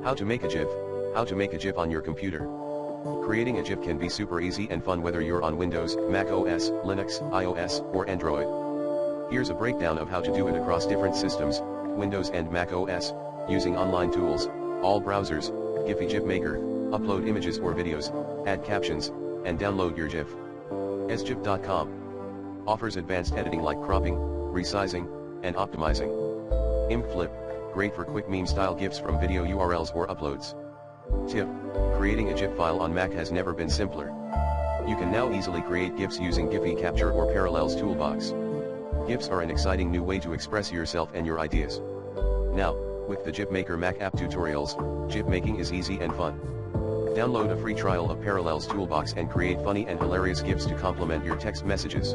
How to make a GIF. How to make a GIF on your computer. Creating a GIF can be super easy and fun whether you're on Windows, Mac OS, Linux, iOS, or Android. Here's a breakdown of how to do it across different systems, Windows and Mac OS, using online tools, all browsers, Giphy GIF Maker, upload images or videos, add captions, and download your GIF. sgif.com offers advanced editing like cropping, resizing, and optimizing. ImgFlip, great for quick meme-style GIFs from video URLs or uploads. Tip: creating a GIF file on Mac has never been simpler. You can now easily create GIFs using Giphy Capture or Parallels Toolbox. GIFs are an exciting new way to express yourself and your ideas. Now, with the GIF Maker Mac app tutorials, GIF making is easy and fun. Download a free trial of Parallels Toolbox and create funny and hilarious GIFs to complement your text messages.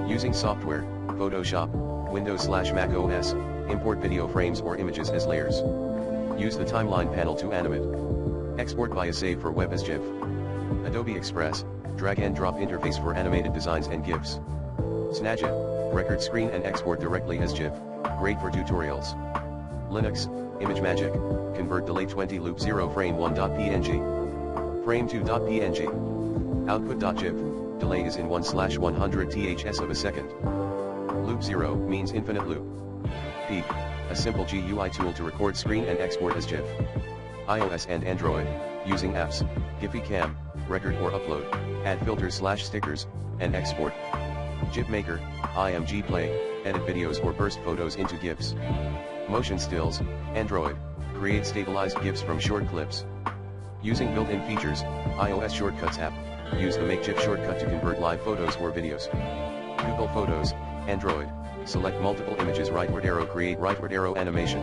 Using software, Photoshop, Windows/Mac OS, import video frames or images as layers. Use the timeline panel to animate. Export via Save for web as GIF. Adobe Express, drag and drop interface for animated designs and GIFs. Snagit, record screen and export directly as GIF, great for tutorials. Linux, ImageMagick, convert delay 20 loop 0 frame 1.png. Frame 2.png. Output.gif, delay is in 1/100 ths of a second. Loop 0 means infinite loop. Peep, a simple GUI tool to record screen and export as GIF. iOS and Android, using apps, Giphy Cam, record or upload, add filters/stickers, and export. GIF Maker, IMG Play, edit videos or burst photos into GIFs. Motion Stills, Android, create stabilized GIFs from short clips. Using built-in features, iOS Shortcuts app, use the Make GIF shortcut to convert live photos or videos. Google Photos, Android, select multiple images rightward arrow create rightward arrow animation.